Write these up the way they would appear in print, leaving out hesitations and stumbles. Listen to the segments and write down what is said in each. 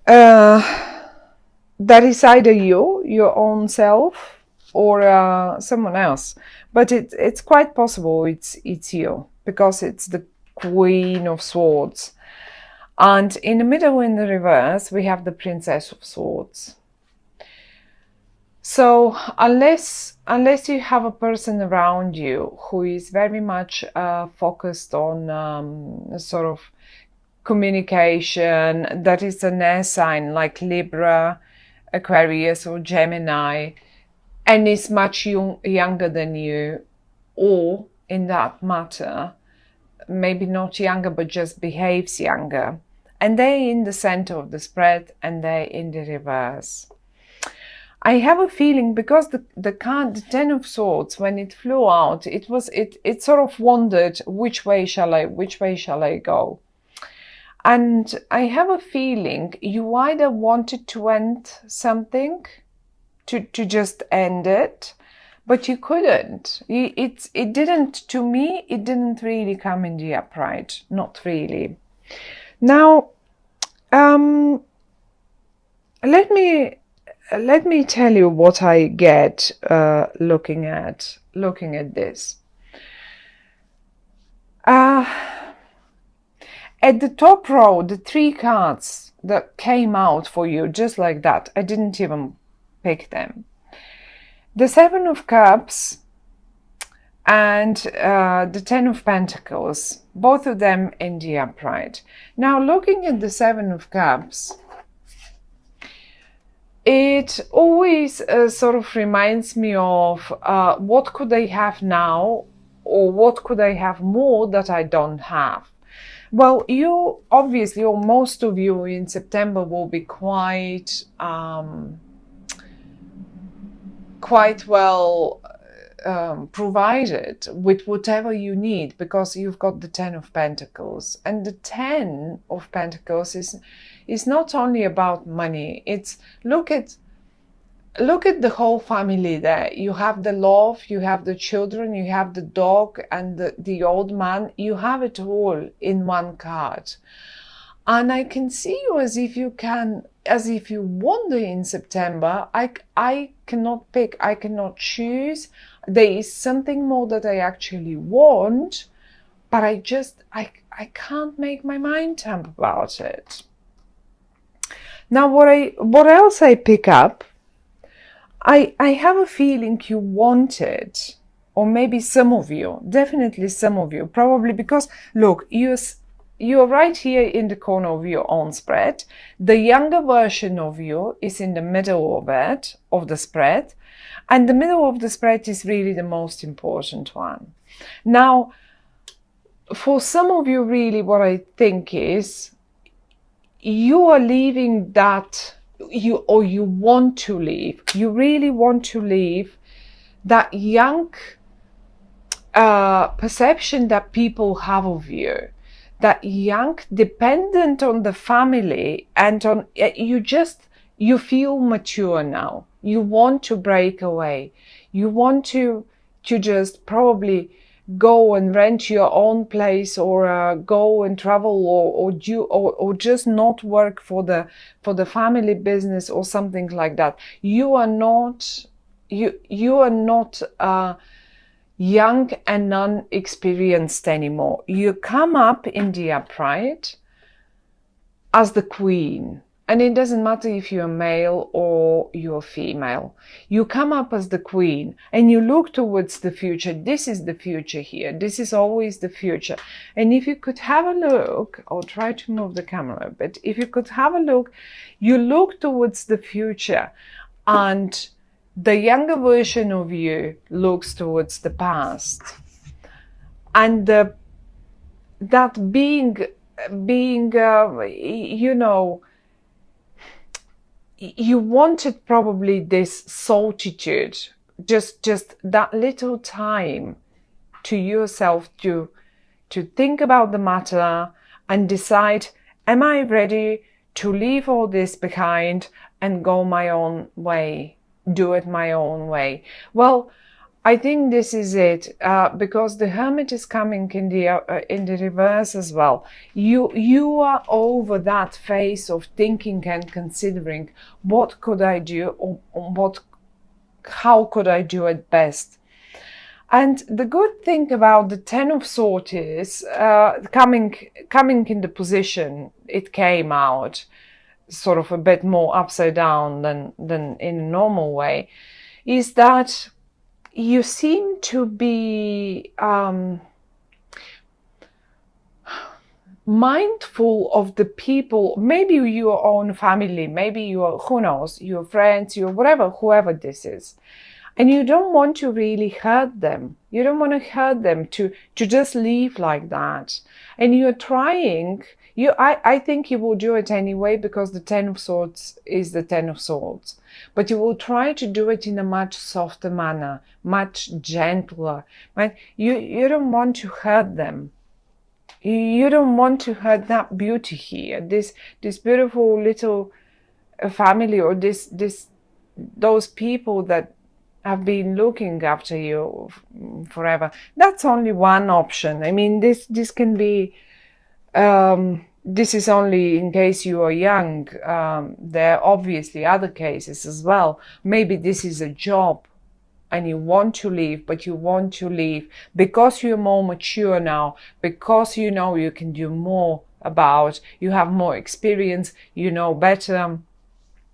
Uh, that is either you, your own self, or someone else. But it's quite possible it's you, because it's the Queen of Swords. And in the middle, in the reverse, we have the Princess of Swords. So unless you have a person around you who is very much focused on sort of communication, that is an air sign like Libra, Aquarius, or Gemini, and is much younger than you, or in that matter, maybe not younger, but just behaves younger, and they're in the center of the spread and they're in the reverse. I have a feeling, because the card, the Ten of Swords, when it flew out, it sort of wondered which way shall I go. And I have a feeling you either wanted to end something, to just end it, but you couldn't. It didn't, to me, it didn't really come in the upright, not really. Now, let me tell you what I get looking at this. At the top row, the 3 cards that came out for you just like that, I didn't even pick them. The 7 of Cups and the 10 of Pentacles, both of them in the upright. Now, looking at the 7 of Cups, it always sort of reminds me of what could I have now, or what could I have more that I don't have. Well, you obviously, or most of you in September, will be quite well provided with whatever you need, because you've got the 10 of Pentacles. And the 10 of Pentacles is not only about money. It's look at the whole family there. You have the love, you have the children, you have the dog and the old man. You have it all in one card. And I can see you as if you wander in September. I cannot pick, I cannot choose. There is something more that I actually want, but I can't make my mind up about it. Now, what else I pick up, I have a feeling you want it, or maybe some of you, definitely some of you, probably because, look, you're right here in the corner of your own spread. The younger version of you is in the middle of it, of the spread, and the middle of the spread is really the most important one. Now, for some of you, really, what I think is you are leaving that, you want to leave. You really want to leave that young perception that people have of you, that young, dependent on the family, and on you feel mature now. You want to break away. You want to just probably go and rent your own place, or go and travel, or just not work for the family business or something like that. You are not young and unexperienced anymore. You come up in the upright as the queen. And it doesn't matter if you're male or you're female. You come up as the queen and you look towards the future. This is the future here. This is always the future. And if you could have a look, I'll try to move the camera a bit. If you could have a look, you look towards the future, and the younger version of you looks towards the past. And that being, you wanted probably this solitude, just that little time to yourself to think about the matter and decide, am I ready to leave all this behind and go my own way, do it my own way? Well, I think this is it, because the Hermit is coming in the reverse as well. You are over that phase of thinking and considering what could I do, or how could I do it best. And the good thing about the Ten of Swords is coming in the position it came out, sort of a bit more upside down than in a normal way, is that you seem to be mindful of the people, maybe your own family, maybe your, who knows, your friends, your whatever, whoever this is. And you don't want to really hurt them. You don't want to hurt them to just leave like that. And you're trying, I think you will do it anyway, because the Ten of Swords is the Ten of Swords. But you will try to do it in a much softer manner, much gentler. Right? You don't want to hurt them. You don't want to hurt that beauty here, this beautiful little family, or those people that have been looking after you forever. That's only one option. I mean, this can be, this is only in case you are young. There are obviously other cases as well. Maybe this is a job and you want to leave, but you want to leave because you're more mature now, because you know you can do more about, you have more experience, you know better,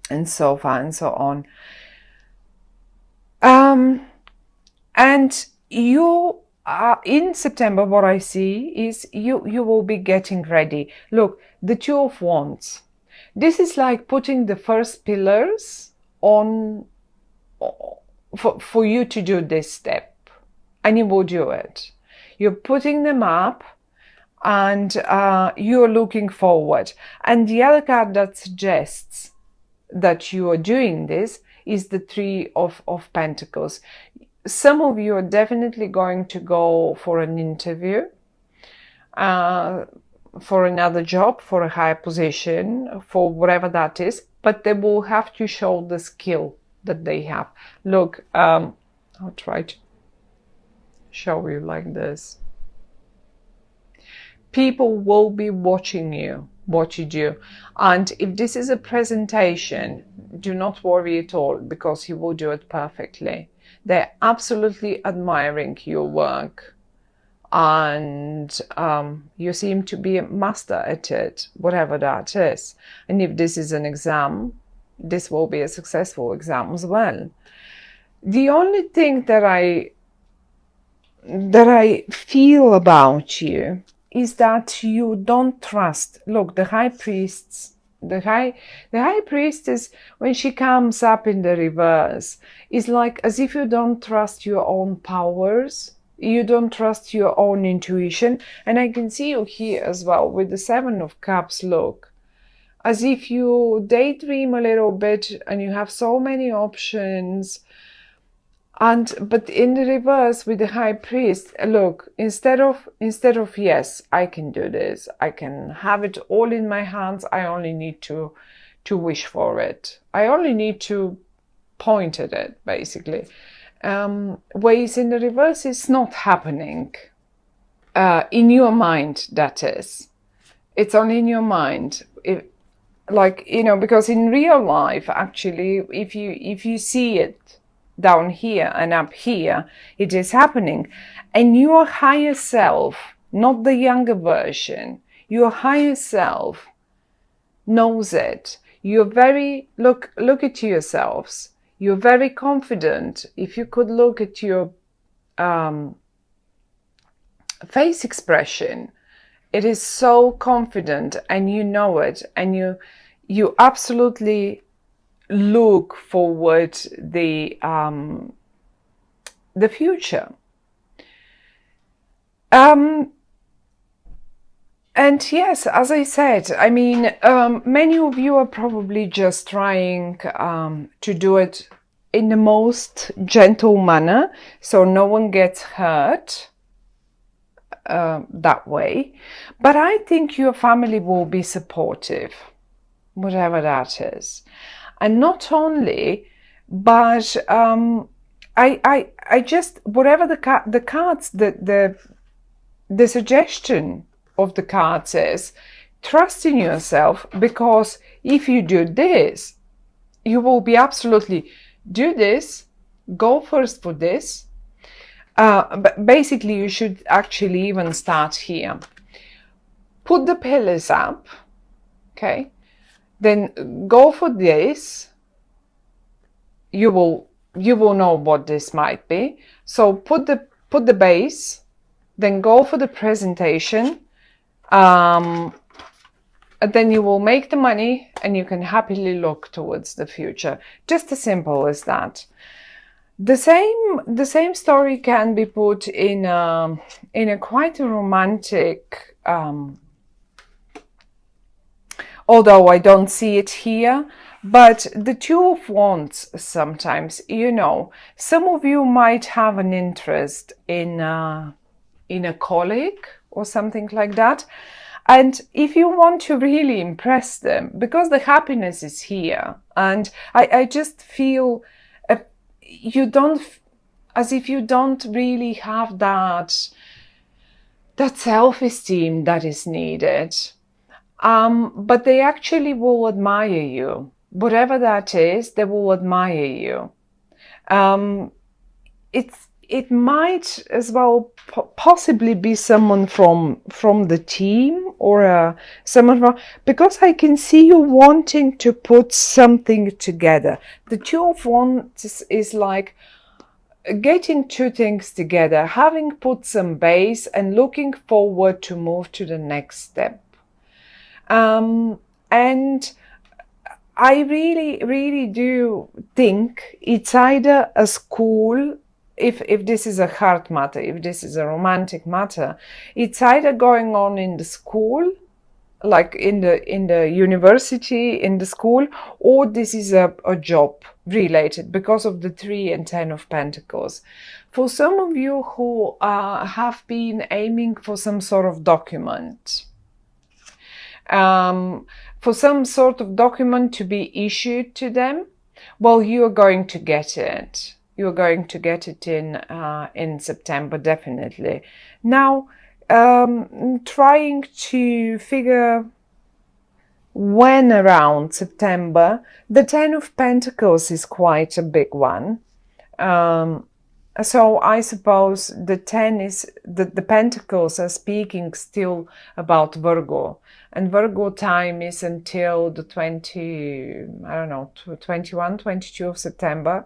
and so far and so on. And you in September, what I see is you will be getting ready. Look, the Two of Wands. This is like putting the first pillars on for you to do this step, and you will do it. You're putting them up, and you're looking forward. And the other card that suggests that you are doing this is the Three of Pentacles. Some of you are definitely going to go for an interview, for another job, for a higher position, for whatever that is, but they will have to show the skill that they have. Look, I'll try to show you like this. People will be watching you, what you do. And if this is a presentation, do not worry at all, because you will do it perfectly. They're absolutely admiring your work, and you seem to be a master at it, whatever that is. And if this is an exam, this will be a successful exam as well. The only thing that I feel about you is that you don't trust. Look, the High Priestess, the High Priestess, when she comes up in the reverse, is like as if you don't trust your own powers, you don't trust your own intuition. And I can see you here as well with the Seven of Cups. Look, as if you daydream a little bit and you have so many options. But in the reverse with the High Priest, look, instead of yes, I can do this, I can have it all in my hands, I only need to wish for it. I only need to point at it, basically. Ways in the reverse is not happening. In your mind, that is. It's only in your mind. Like, you know, because in real life, actually, if you see it down here and up here, it is happening. And your higher self, not the younger version, your higher self knows it. You're very, look at yourselves. You're very confident. If you could look at your face expression, it is so confident, and you know it, and you absolutely look forward the future. And yes, as I said, I mean, many of you are probably just trying to do it in the most gentle manner, so no one gets hurt that way. But I think your family will be supportive, whatever that is. And not only, but I just, whatever the cards, the suggestion of the cards is, trust in yourself, because if you do this, you will be absolutely, do this, go first for this. But basically, you should actually even start here. Put the pillars up, okay? Then go for this. You will know what this might be. So put the base, then go for the presentation. And then you will make the money and you can happily look towards the future. Just as simple as that. The same story can be put in a quite a romantic, although I don't see it here, but the Two of Wands sometimes, you know, some of you might have an interest in a colleague or something like that. And if you want to really impress them, because the happiness is here, and I just feel you don't, as if you don't really have that self-esteem that is needed. But they actually will admire you. Whatever that is, they will admire you. It might as well possibly be someone from the team, or someone from, because I can see you wanting to put something together. The Two of Wands is like getting two things together, having put some base and looking forward to move to the next step. And I really do think it's either a school, if this is a heart matter, if this is a romantic matter, it's either going on in the school, like in the university, in the school, or this is a job related, because of the 3 and 10 of Pentacles. For some of you who have been aiming for some sort of document, for some sort of document to be issued to them, well, you are going to get it. You're going to get it in September, definitely. Now, trying to figure when around September, the 10 of Pentacles is quite a big one. So I suppose the 10 is, the Pentacles are speaking still about Virgo. And Virgo time is until the 21, 22 of September.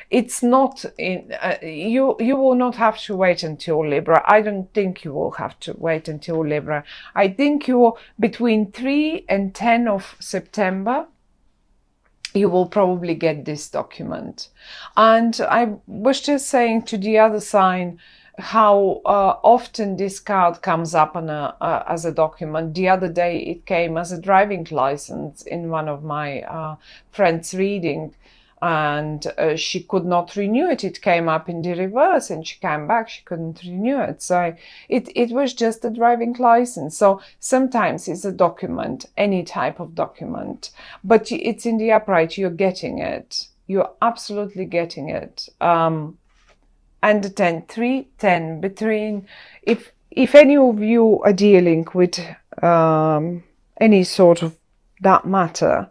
It's not in, you will not have to wait until Libra. I don't think you will have to wait until Libra. I think you will, between 3 and 10 of September, you will probably get this document. And I was just saying to the other sign how often this card comes up on as a document. The other day it came as a driving license in one of my friends' reading, and she could not renew it. It came up in the reverse and she came back, she couldn't renew it. So it was just a driving license. So sometimes it's a document, any type of document, but it's in the upright, you're getting it. You're absolutely getting it. And the 10, 3, 10, between, if any of you are dealing with any sort of that matter.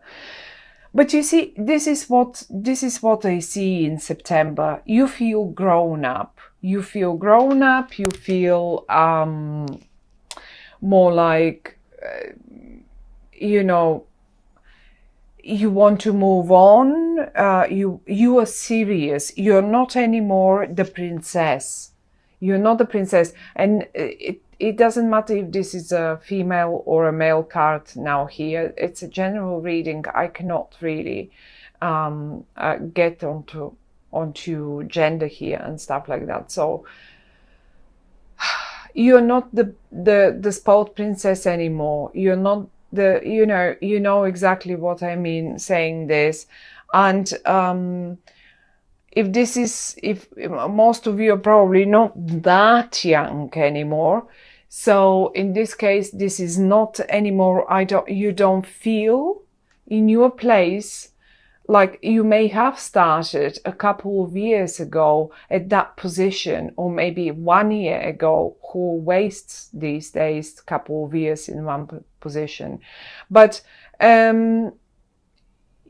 But you see, this is what I see in September. You feel grown up. You feel grown up. You feel more like, you know, you want to move on. You are serious. You're not anymore the princess. You're not the princess. And it doesn't matter if this is a female or a male card now here. It's a general reading. I cannot really get onto gender here and stuff like that. So you're not the spoiled princess anymore. You're not the, you know exactly what I mean saying this. And if most of you are probably not that young anymore, so in this case, this is not anymore, you don't feel in your place like you may have started a couple of years ago at that position, or maybe 1 year ago, who wastes these days a couple of years in one position. But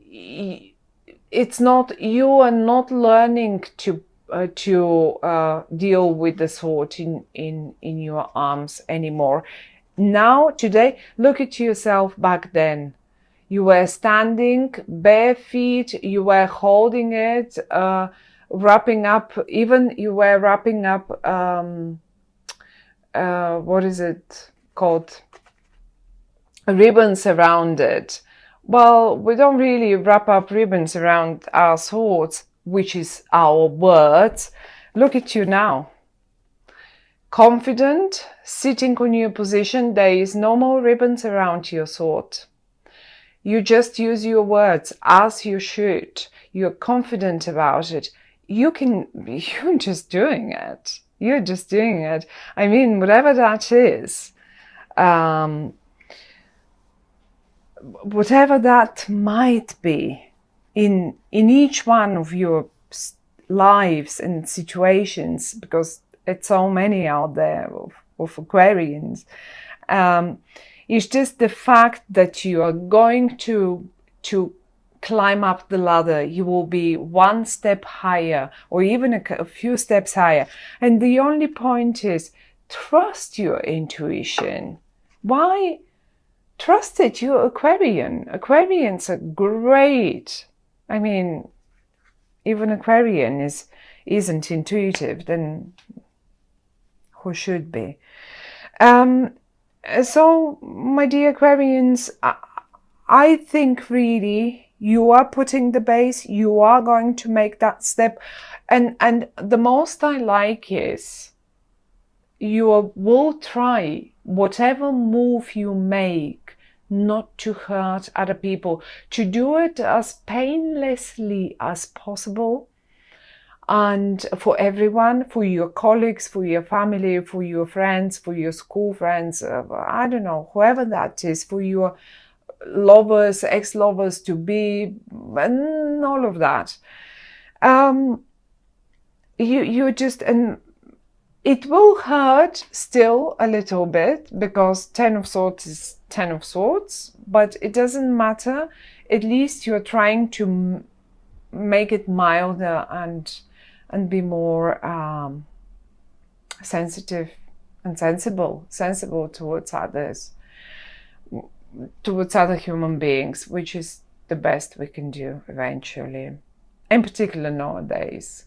it's not, you are not learning to deal with the thought in your arms anymore. Now, today, look at yourself back then. You were standing bare feet, you were holding it, wrapping up, even you were wrapping up, what is it called? Ribbons around it. Well, we don't really wrap up ribbons around our thoughts, which is our words. Look at you now. Confident, sitting on your position, there is no more ribbons around your thought. You just use your words as you should. You're confident about it. You're just doing it. You're just doing it. I mean, whatever that is, whatever that might be in each one of your lives and situations, because it's so many out there of Aquarians, it's just the fact that you are going to climb up the ladder. You will be one step higher, or even a few steps higher. And the only point is, trust your intuition. Why? Trust it. You're Aquarian. Aquarians are great. I mean, even Aquarian isn't intuitive, then who should be? So, my dear Aquarians, I think really you are putting the base, you are going to make that step. And the most I like is you will try whatever move you make not to hurt other people, to do it as painlessly as possible. And for everyone, for your colleagues, for your family, for your friends, for your school friends, I don't know, whoever that is, for your lovers, ex-lovers to be, and all of that. You just, and it will hurt still a little bit, because 10 of Swords is 10 of Swords, but it doesn't matter. At least you're trying to make it milder and be more sensitive and sensible towards others, towards other human beings, which is the best we can do eventually, in particular nowadays.